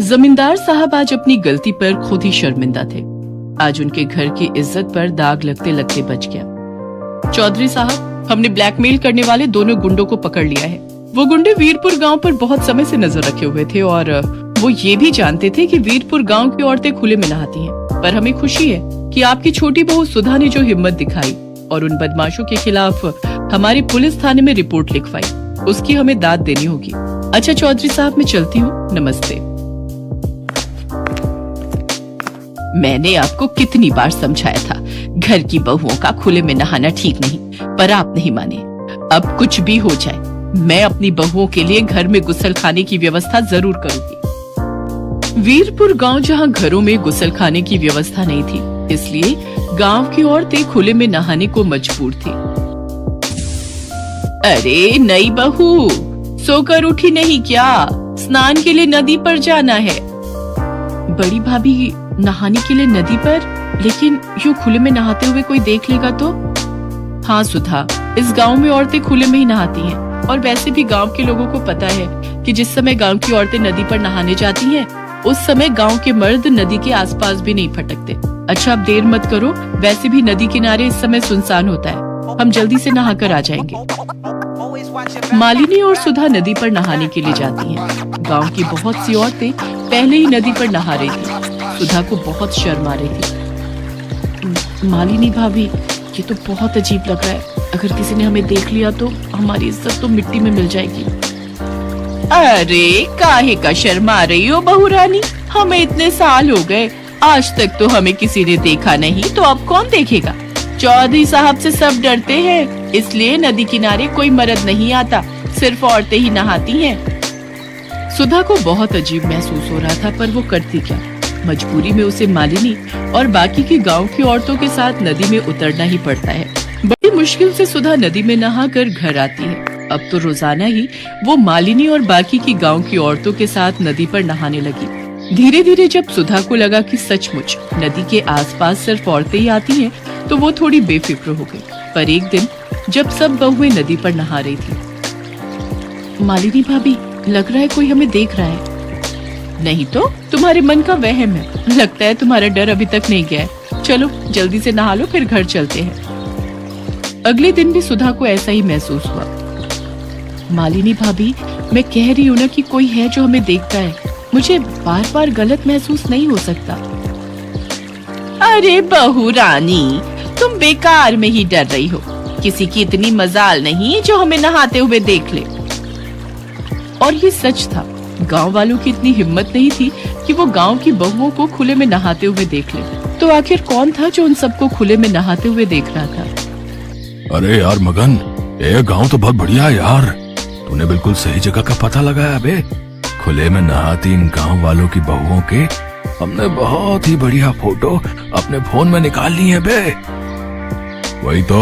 जमींदार साहब आज अपनी गलती पर खुद ही शर्मिंदा थे। आज उनके घर की इज्जत पर दाग लगते लगते बच गया। चौधरी साहब, हमने ब्लैकमेल करने वाले दोनों गुंडों को पकड़ लिया है। वो गुंडे वीरपुर गांव पर बहुत समय से नजर रखे हुए थे और वो ये भी जानते थे कि वीरपुर गांव की औरतें खुले में नहाती हैं। पर हमें खुशी है कि आपकी छोटी बहू सुधा ने जो हिम्मत दिखाई और उन बदमाशों के खिलाफ हमारी पुलिस थाने में रिपोर्ट लिखवाई, उसकी हमें दाद देनी होगी। अच्छा चौधरी साहब, मैं चलती हूँ, नमस्ते। मैंने आपको कितनी बार समझाया था, घर की बहुओं का खुले में नहाना ठीक नहीं, पर आप नहीं माने। अब कुछ भी हो जाए, मैं अपनी बहुओं के लिए घर में गुसल खाने की व्यवस्था जरूर करूंगी। वीरपुर गांव जहां घरों में गुसल खाने की व्यवस्था नहीं थी, इसलिए गांव की औरतें खुले में नहाने को मजबूर थी। अरे नई बहू, सोकर उठी नहीं क्या? स्नान के लिए नदी पर जाना है। बड़ी भाभी, नहाने के लिए नदी पर? लेकिन यूं खुले में नहाते हुए कोई देख लेगा तो? हाँ सुधा, इस गांव में औरतें खुले में ही नहाती हैं और वैसे भी गांव के लोगों को पता है कि जिस समय गांव की औरतें नदी पर नहाने जाती हैं, उस समय गांव के मर्द नदी के आसपास भी नहीं फटकते। अच्छा अब देर मत करो, वैसे भी नदी किनारे इस समय सुनसान होता है, हम जल्दी से नहाकर आ जाएंगे। मालिनी और सुधा नदी पर नहाने के लिए जाती हैं। गांव की बहुत सी औरतें पहले ही नदी पर नहा रही थी। सुधा को बहुत शर्म आ रही थी। मालिनी भाभी, ये तो बहुत अजीब लग रहा है, अगर किसी ने हमें देख लिया तो हमारी इज्जत तो मिट्टी में मिल जाएगी। अरे काहे का शर्मा रही हो बहू रानी, हमें इतने साल हो गए, आज तक तो हमें किसी ने देखा नहीं, तो अब कौन देखेगा? चौधरी साहब से सब डरते हैं, इसलिए नदी किनारे कोई मर्द नहीं आता, सिर्फ औरतें ही नहाती हैं। सुधा को बहुत अजीब महसूस हो रहा था, पर वो करती क्या? मजबूरी में उसे मालिनी और बाकी की गांव की औरतों के साथ नदी में उतरना ही पड़ता है। बड़ी मुश्किल से सुधा नदी में नहाकर घर आती है। अब तो रोजाना ही वो मालिनी और बाकी की गांव की औरतों के साथ नदी पर नहाने लगी। धीरे धीरे जब सुधा को लगा कि सचमुच नदी के आसपास सिर्फ औरतें ही आती हैं, तो वो थोड़ी बेफिक्र हो गई। पर एक दिन जब सब बहुएं नदी पर नहा रही थी, मालिनी भाभी, लग रहा है कोई हमें देख रहा है। नहीं तो तुम्हारे मन का वहम है, लगता है तुम्हारा डर अभी तक नहीं गया है। चलो जल्दी से नहा लो, फिर घर चलते हैं। अगले दिन भी सुधा को ऐसा ही महसूस हुआ। मालिनी भाभी, मैं कह रही हूँ ना कि कोई है जो हमें देखता है, मुझे बार बार गलत महसूस नहीं हो सकता। अरे बहू रानी, तुम बेकार में ही डर रही हो, किसी की इतनी मजाल नहीं जो हमें नहाते हुए देख ले। और ये सच था, गांव वालों की इतनी हिम्मत नहीं थी कि वो गांव की बहुओं को खुले में नहाते हुए देख ले। तो आखिर कौन था जो उन सबको खुले में नहाते हुए देख रहा था? अरे यार मगन, ये गांव तो बहुत बढ़िया है यार, तूने बिल्कुल सही जगह का पता लगाया बे। खुले में नहाती इन गांव वालों की बहुओं के हमने बहुत ही बढ़िया फोटो अपने फोन में निकाल ली है बे। वही तो,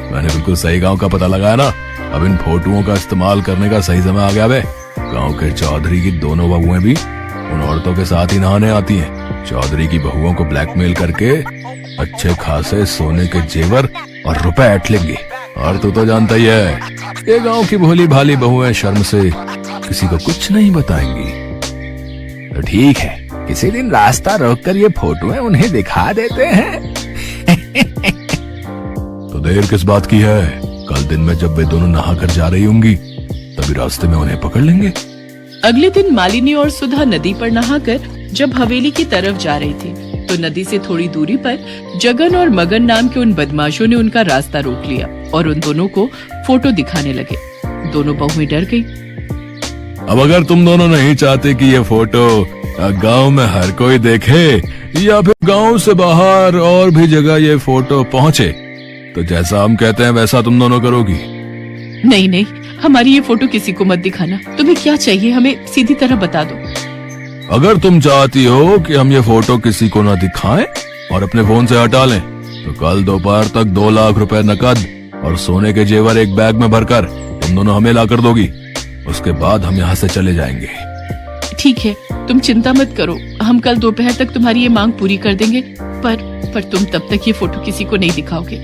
मैंने बिल्कुल सही गांव का पता लगाया ना। अब इन फोटोओं का इस्तेमाल करने का सही समय आ गया बे। गांव के चौधरी की दोनों बहुएं भी उन औरतों के साथ ही नहाने आती हैं। चौधरी की बहुओं को ब्लैकमेल करके अच्छे खासे सोने के जेवर और रुपए ऐंठ लेंगे। और तू तो जानता ही है, ये गांव की भोली भाली बहुएं शर्म से किसी को कुछ नहीं बताएंगी। तो ठीक है, किसी दिन रास्ता रोककर ये फोटोएं उन्हें दिखा देते हैं। तो देर किस बात की है, कल दिन में जब वे दोनों नहा कर जा रही होंगी, तभी रास्ते में उन्हें पकड़ लेंगे। अगले दिन मालिनी और सुधा नदी पर नहाकर जब हवेली की तरफ जा रही थी, तो नदी से थोड़ी दूरी पर जगन और मगन नाम के उन बदमाशों ने उनका रास्ता रोक लिया और उन दोनों को फोटो दिखाने लगे। दोनों बहुएं डर गई। अब अगर तुम दोनों नहीं चाहते कि ये फोटो गांव में हर कोई देखे या फिर गांव से बाहर और भी जगह ये फोटो पहुंचे, तो जैसा हम कहते हैं वैसा तुम दोनों करोगी। नहीं नहीं, हमारी ये फोटो किसी को मत दिखाना। तुम्हें क्या चाहिए, हमें सीधी तरह बता दो। अगर तुम चाहती हो कि हम ये फोटो किसी को न दिखाएं और अपने फोन से हटा लें, तो कल दोपहर तक 2 लाख रुपए नकद और सोने के जेवर एक बैग में भरकर तुम दोनों हमें ला कर दोगी। उसके बाद हम यहाँ से चले जाएंगे। ठीक है, तुम चिंता मत करो, हम कल दोपहर तक तुम्हारी ये मांग पूरी कर देंगे। पर तुम तब तक ये फोटो किसी को नहीं दिखाओगे।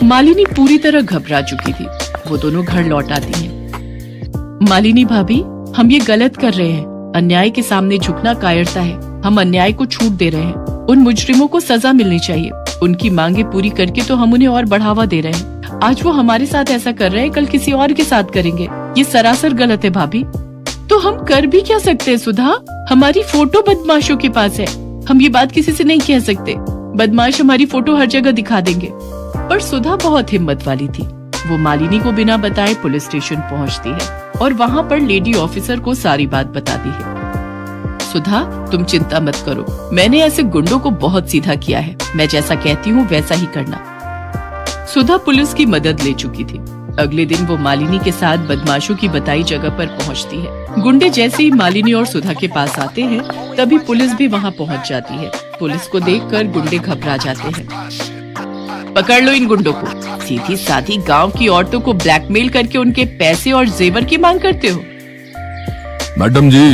मालिनी पूरी तरह घबरा चुकी थी। वो दोनों घर लौट आती हैं। मालिनी भाभी, हम ये गलत कर रहे हैं, अन्याय के सामने झुकना कायरता है। हम अन्याय को छूट दे रहे हैं। उन मुजरिमों को सजा मिलनी चाहिए। उनकी मांगे पूरी करके तो हम उन्हें और बढ़ावा दे रहे हैं। आज वो हमारे साथ ऐसा कर रहे हैं, कल किसी और के साथ करेंगे। ये सरासर गलत है भाभी। तो हम कर भी क्या सकते हैं सुधा? हमारी फोटो बदमाशों के पास है। हम ये बात किसी से नहीं कह सकते। बदमाश हमारी फोटो हर जगह दिखा देंगे। पर सुधा बहुत हिम्मत वाली थी। वो मालिनी को बिना बताए पुलिस स्टेशन पहुंचती है और वहाँ पर लेडी ऑफिसर को सारी बात बताती है। सुधा, तुम चिंता मत करो, मैंने ऐसे गुंडों को बहुत सीधा किया है। मैं जैसा कहती हूँ वैसा ही करना। सुधा पुलिस की मदद ले चुकी थी। अगले दिन वो मालिनी के साथ बदमाशों की बताई जगह पर पहुंचती है। गुंडे जैसे ही मालिनी और सुधा के पास आते हैं तभी पुलिस भी वहां पहुंच जाती है। पुलिस को देखकर गुंडे घबरा जाते हैं। पकड़ लो इन गुंडों को। सीधी साधी गांव की औरतों को ब्लैकमेल करके उनके पैसे और जेवर की मांग करते हो। मैडम जी,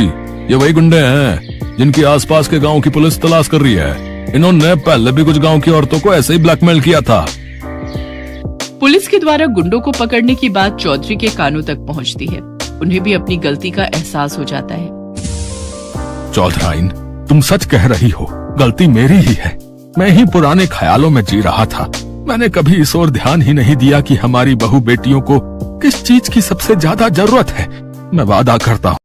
ये वही गुंडे हैं जिनकी आसपास के गांव की पुलिस तलाश कर रही है। इन्होंने पहले भी कुछ गांव की औरतों को ऐसे ही ब्लैकमेल किया था। पुलिस के द्वारा गुंडों को पकड़ने की बात चौधरी के कानों तक पहुंचती है। उन्हें भी अपनी गलती का एहसास हो जाता है। चौधराइन, तुम सच कह रही हो, गलती मेरी ही है। मैं ही पुराने ख्यालों में जी रहा था। मैंने कभी इस ओर ध्यान ही नहीं दिया कि हमारी बहू बेटियों को किस चीज की सबसे ज्यादा जरूरत है। मैं वादा करता हूँ